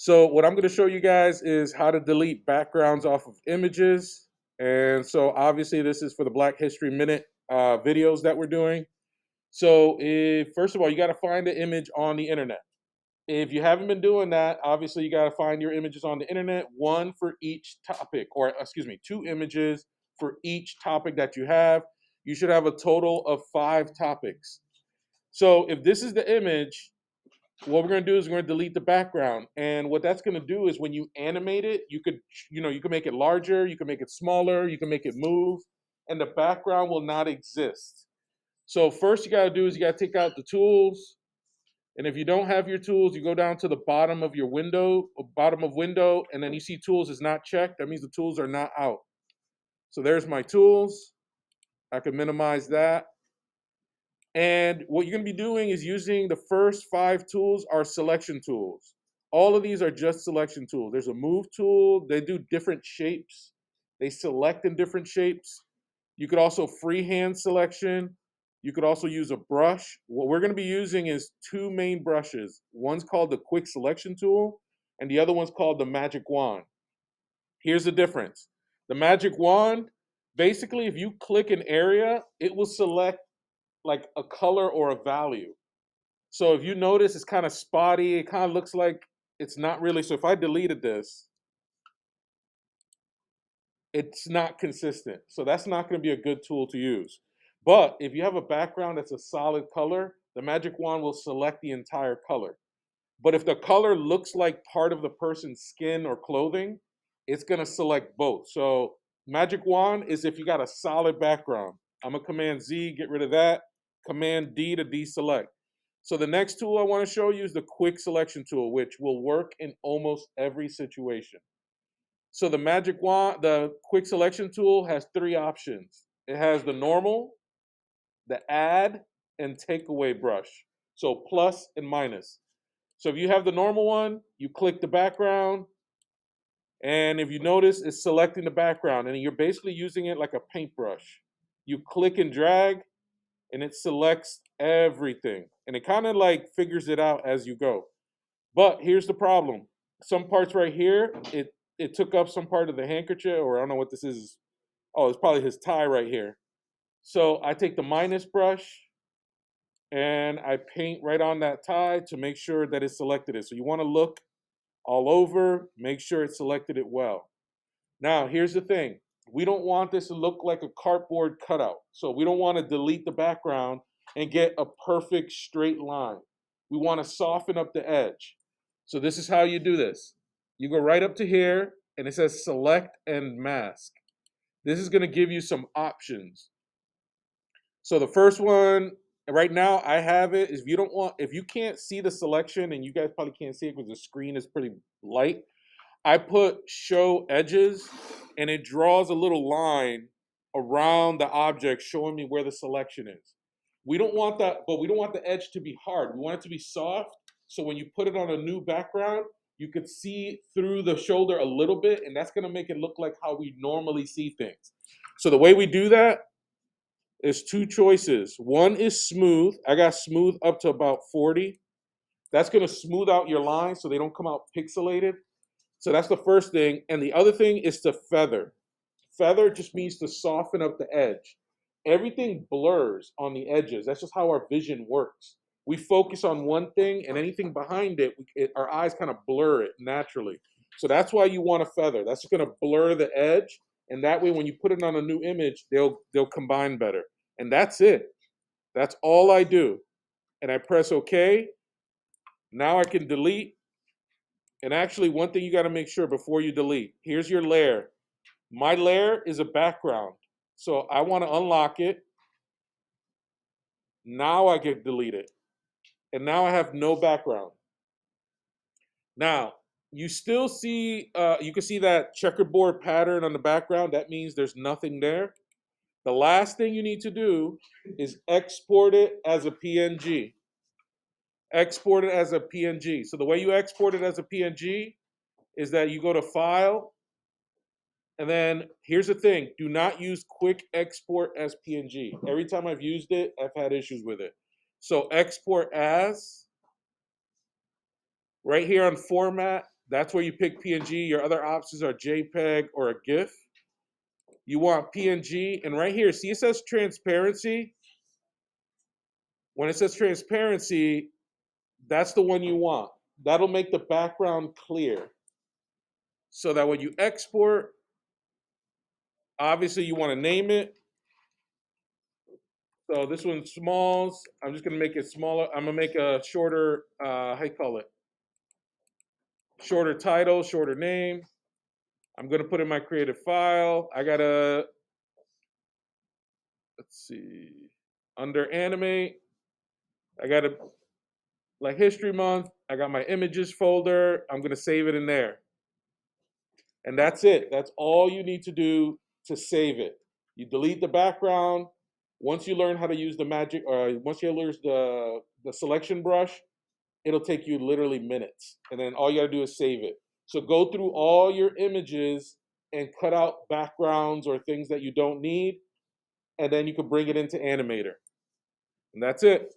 So what I'm going to show you guys is how to delete backgrounds off of images. And so obviously this is for the Black History Minute videos that we're doing. So first of all, you got to find the image on the internet. If you haven't been doing that, obviously you got to find your images on the internet, one for each topic, or excuse me, two images for each topic that you have. You should have a total of 5 topics. So if this is the image, what we're going to do is we're going to delete the background, and what that's going to do is when you animate it, you can make it larger, you can make it smaller, you can make it move, and the background will not exist. So first you got to do is you got to take out the tools, and if you don't have your tools, you go down to the bottom of your window, bottom of window, and then you see tools is not checked. That means the tools are not out. So there's my tools. I can minimize that. And what you're going to be doing is using the first 5 tools are selection tools. All of these are just selection tools. There's a move tool. They do different shapes. They select in different shapes. You could also freehand selection. You could also use a brush. What we're going to be using is 2 main brushes. One's called the quick selection tool, and the other one's called the magic wand. Here's the difference. The magic wand, basically, if you click an area, it will select like a color or a value. So if you notice, it's kind of spotty. It kind of looks like it's not really. So if I deleted this, it's not consistent. So that's not going to be a good tool to use. But if you have a background that's a solid color, the magic wand will select the entire color. But if the color looks like part of the person's skin or clothing, it's going to select both. So magic wand is if you got a solid background. I'm going to Command Z, get rid of that. Command D to deselect. So the next tool I want to show you is the quick selection tool, which will work in almost every situation. So the magic wand, the quick selection tool has 3 options. It has the normal, the add, and take away brush. So plus and minus. So if you have the normal one, you click the background, and if you notice, it's selecting the background, and you're basically using it like a paintbrush. You click and drag, and it selects everything, and it kind of like figures it out as you go. But here's the problem: some parts right here, it took up some part of the handkerchief, or I don't know what this is. Oh, it's probably his tie right here. So I take the minus brush and I paint right on that tie to make sure that it selected it. So you want to look all over, make sure it selected it well. Now, here's the thing. We don't want this to look like a cardboard cutout. So we don't want to delete the background and get a perfect straight line. We want to soften up the edge. So this is how you do this. You go right up to here and it says select and mask. This is going to give you some options. So the first one, right now I have it, is if you can't see the selection, and you guys probably can't see it because the screen is pretty light, I put show edges, and it draws a little line around the object showing me where the selection is. We don't want that, but we don't want the edge to be hard. We want it to be soft. So when you put it on a new background, you could see through the shoulder a little bit, and that's gonna make it look like how we normally see things. So the way we do that is 2 choices. One is smooth. I got smooth up to about 40. That's gonna smooth out your lines so they don't come out pixelated. So that's the first thing. And the other thing is to feather. Feather just means to soften up the edge. Everything blurs on the edges. That's just how our vision works. We focus on one thing, and anything behind our eyes kind of blur it naturally. So that's why you want a feather. That's going to blur the edge, and that way when you put it on a new image, they'll combine better. And that's it. That's all I do. And I press OK. Now I can delete. And actually, one thing you got to make sure before you delete, here's your layer. My layer is a background. So I want to unlock it. Now I can delete it. And now I have no background. Now, you can see that checkerboard pattern on the background. That means there's nothing there. The last thing you need to do is export it as a PNG. Export it as a PNG. So the way you export it as a PNG is that you go to File, and then here's the thing: do not use quick export as PNG. Every time I've used it, I've had issues with it. So export as, right here on format, That's where you pick PNG. Your other options are JPEG or a GIF. You want PNG, and right here, see it says transparency? When it says transparency, that's the one you want. That'll make the background clear. So that when you export, obviously you want to name it. So this one's smalls. I'm just gonna make it smaller. I'm gonna make a shorter, how you call it? Shorter title, shorter name. I'm gonna put in my creative file. I gotta, let's see, under animate, I gotta, like history month, I got my images folder. I'm gonna save it in there. And that's it. That's all you need to do to save it. You delete the background. Once you learn how to use the magic, or once you learn the selection brush, it'll take you literally minutes. And then all you gotta do is save it. So go through all your images and cut out backgrounds or things that you don't need, and then you can bring it into Animator. And that's it.